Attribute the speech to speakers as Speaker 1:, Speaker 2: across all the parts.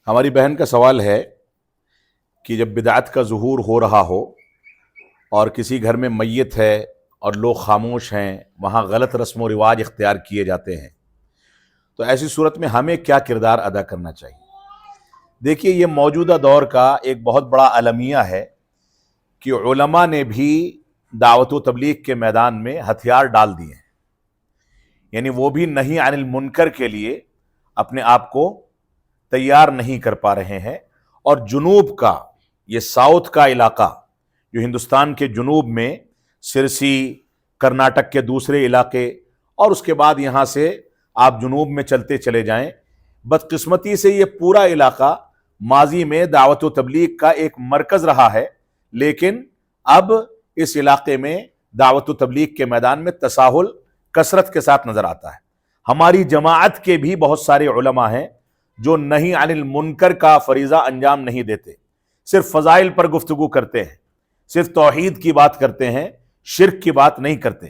Speaker 1: ہماری بہن کا سوال ہے کہ جب بدعت کا ظہور ہو رہا ہو اور کسی گھر میں میت ہے اور لوگ خاموش ہیں، وہاں غلط رسم و رواج اختیار کیے جاتے ہیں، تو ایسی صورت میں ہمیں کیا کردار ادا کرنا چاہیے؟ دیکھیے، یہ موجودہ دور کا ایک بہت بڑا المیہ ہے کہ علماء نے بھی دعوت و تبلیغ کے میدان میں ہتھیار ڈال دیے ہیں، یعنی وہ بھی نہی عن المنکر کے لیے اپنے آپ کو تیار نہیں کر پا رہے ہیں۔ اور جنوب کا یہ ساؤتھ کا علاقہ جو ہندوستان کے جنوب میں سرسی، کرناٹک کے دوسرے علاقے، اور اس کے بعد یہاں سے آپ جنوب میں چلتے چلے جائیں، بدقسمتی سے یہ پورا علاقہ ماضی میں دعوت و تبلیغ کا ایک مرکز رہا ہے، لیکن اب اس علاقے میں دعوت و تبلیغ کے میدان میں تساہل کثرت کے ساتھ نظر آتا ہے۔ ہماری جماعت کے بھی بہت سارے علماء ہیں جو نہی عن المنکر کا فریضہ انجام نہیں دیتے، صرف فضائل پر گفتگو کرتے ہیں، صرف توحید کی بات کرتے ہیں، شرک کی بات نہیں کرتے،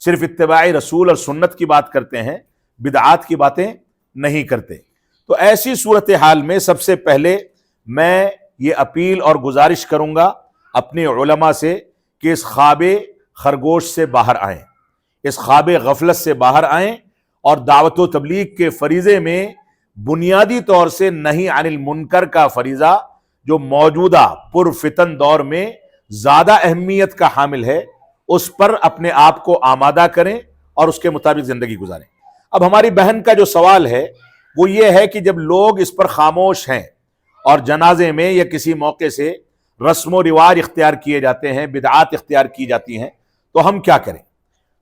Speaker 1: صرف اتباع رسول اور سنت کی بات کرتے ہیں، بدعات کی باتیں نہیں کرتے۔ تو ایسی صورتحال میں سب سے پہلے میں یہ اپیل اور گزارش کروں گا اپنے علماء سے کہ اس خواب خرگوش سے باہر آئیں، اس خواب غفلت سے باہر آئیں اور دعوت و تبلیغ کے فریضے میں بنیادی طور سے نہی عن المنکر کا فریضہ جو موجودہ پرفتن دور میں زیادہ اہمیت کا حامل ہے، اس پر اپنے آپ کو آمادہ کریں اور اس کے مطابق زندگی گزاریں۔ اب ہماری بہن کا جو سوال ہے وہ یہ ہے کہ جب لوگ اس پر خاموش ہیں اور جنازے میں یا کسی موقع سے رسم و رواج اختیار کیے جاتے ہیں، بدعات اختیار کی جاتی ہیں، تو ہم کیا کریں؟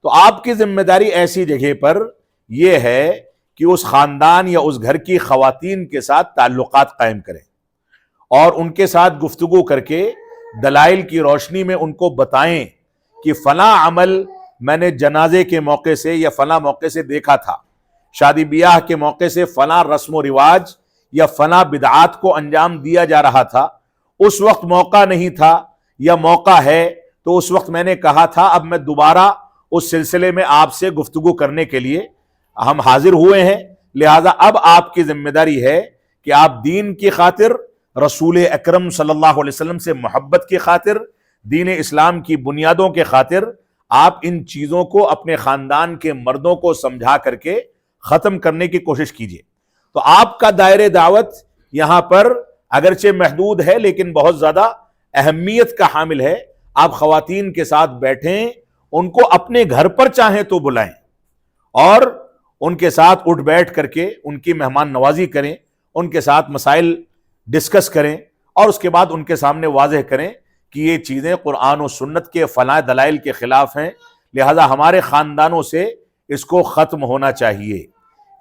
Speaker 1: تو آپ کی ذمہ داری ایسی جگہ پر یہ ہے کہ اس خاندان یا اس گھر کی خواتین کے ساتھ تعلقات قائم کریں اور ان کے ساتھ گفتگو کر کے دلائل کی روشنی میں ان کو بتائیں کہ فلاں عمل میں نے جنازے کے موقع سے یا فلاں موقع سے دیکھا تھا، شادی بیاہ کے موقع سے فلاں رسم و رواج یا فلاں بدعات کو انجام دیا جا رہا تھا، اس وقت موقع نہیں تھا یا موقع ہے تو اس وقت میں نے کہا تھا، اب میں دوبارہ اس سلسلے میں آپ سے گفتگو کرنے کے لیے ہم حاضر ہوئے ہیں، لہذا اب آپ کی ذمہ داری ہے کہ آپ دین کی خاطر، رسول اکرم صلی اللہ علیہ وسلم سے محبت کی خاطر، دین اسلام کی بنیادوں کے خاطر آپ ان چیزوں کو اپنے خاندان کے مردوں کو سمجھا کر کے ختم کرنے کی کوشش کیجیے۔ تو آپ کا دائرہ دعوت یہاں پر اگرچہ محدود ہے لیکن بہت زیادہ اہمیت کا حامل ہے۔ آپ خواتین کے ساتھ بیٹھیں، ان کو اپنے گھر پر چاہیں تو بلائیں اور ان کے ساتھ اٹھ بیٹھ کر کے ان کی مہمان نوازی کریں، ان کے ساتھ مسائل ڈسکس کریں اور اس کے بعد ان کے سامنے واضح کریں کہ یہ چیزیں قرآن و سنت کے فلاں دلائل کے خلاف ہیں، لہذا ہمارے خاندانوں سے اس کو ختم ہونا چاہیے۔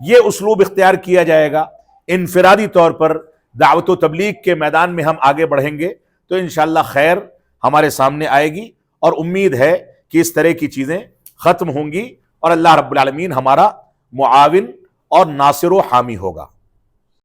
Speaker 1: یہ اسلوب اختیار کیا جائے گا۔ انفرادی طور پر دعوت و تبلیغ کے میدان میں ہم آگے بڑھیں گے تو انشاءاللہ خیر ہمارے سامنے آئے گی اور امید ہے کہ اس طرح کی چیزیں ختم ہوں گی اور اللہ رب العالمین ہمارا معاون اور ناصر و حامی ہوگا۔